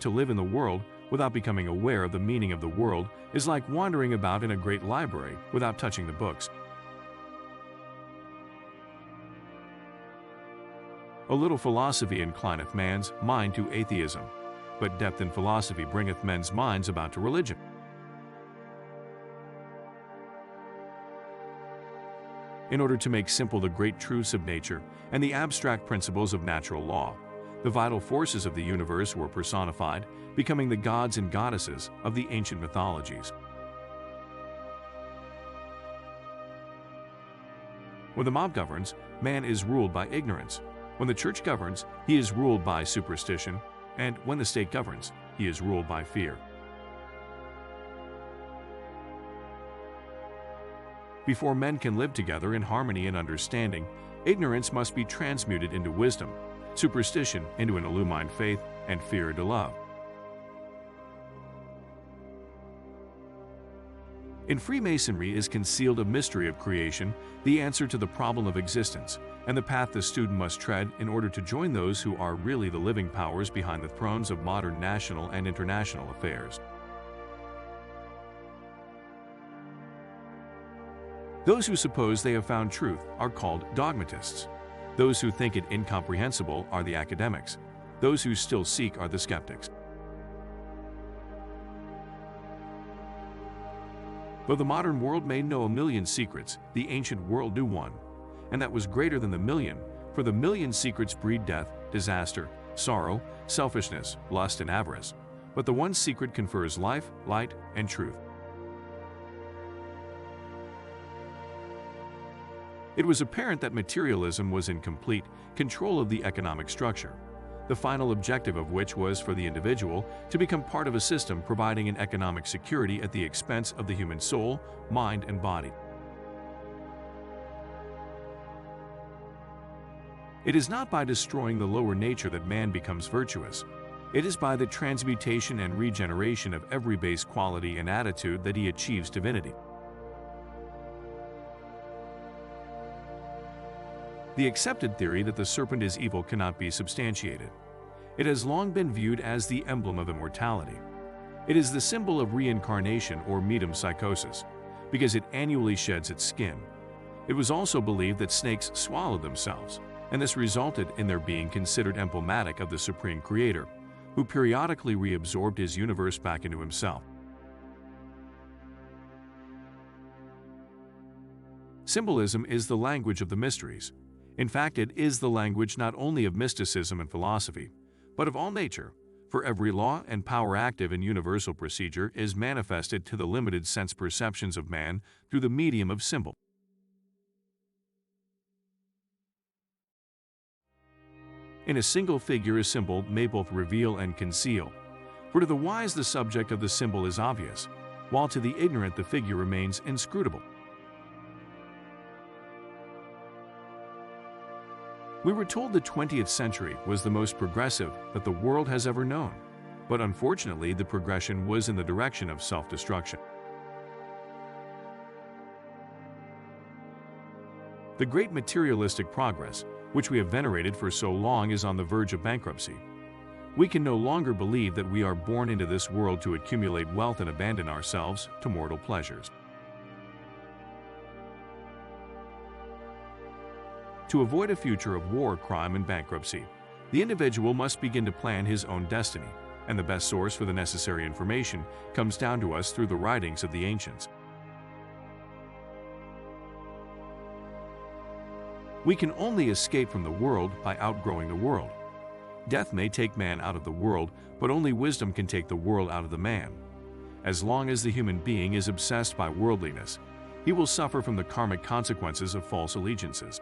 to live in the world without becoming aware of the meaning of the world is like wandering about in a great library without touching the books. A little philosophy inclineth man's mind to atheism, but depth in philosophy bringeth men's minds about to religion. In order to make simple the great truths of nature and the abstract principles of natural law, the vital forces of the universe were personified, becoming the gods and goddesses of the ancient mythologies. When the mob governs, man is ruled by ignorance. When the church governs, he is ruled by superstition, and when the state governs, he is ruled by fear. Before men can live together in harmony and understanding, ignorance must be transmuted into wisdom, superstition into an illumined faith, and fear into love. In Freemasonry is concealed a mystery of creation, the answer to the problem of existence, and the path the student must tread in order to join those who are really the living powers behind the thrones of modern national and international affairs. Those who suppose they have found truth are called dogmatists. Those who think it incomprehensible are the academics. Those who still seek are the skeptics. Though the modern world may know a million secrets, the ancient world knew one, and that was greater than the million, for the million secrets breed death, disaster, sorrow, selfishness, lust, and avarice. But the one secret confers life, light, and truth. It was apparent that materialism was in complete control of the economic structure, the final objective of which was for the individual to become part of a system providing an economic security at the expense of the human soul, mind, and body. It is not by destroying the lower nature that man becomes virtuous. It is by the transmutation and regeneration of every base quality and attitude that he achieves divinity. The accepted theory that the serpent is evil cannot be substantiated. It has long been viewed as the emblem of immortality. It is the symbol of reincarnation or metempsychosis, because it annually sheds its skin. It was also believed that snakes swallowed themselves, and this resulted in their being considered emblematic of the Supreme Creator, who periodically reabsorbed his universe back into himself. Symbolism is the language of the mysteries. In fact, it is the language not only of mysticism and philosophy, but of all nature, for every law and power active in universal procedure is manifested to the limited sense perceptions of man through the medium of symbol. In a single figure, a symbol may both reveal and conceal, for to the wise the subject of the symbol is obvious, while to the ignorant the figure remains inscrutable. We were told the 20th century was the most progressive that the world has ever known, but unfortunately the progression was in the direction of self-destruction. The great materialistic progress, which we have venerated for so long, is on the verge of bankruptcy. We can no longer believe that we are born into this world to accumulate wealth and abandon ourselves to mortal pleasures. To avoid a future of war, crime, and bankruptcy, the individual must begin to plan his own destiny, and the best source for the necessary information comes down to us through the writings of the ancients. We can only escape from the world by outgrowing the world. Death may take man out of the world, but only wisdom can take the world out of the man. As long as the human being is obsessed by worldliness, he will suffer from the karmic consequences of false allegiances.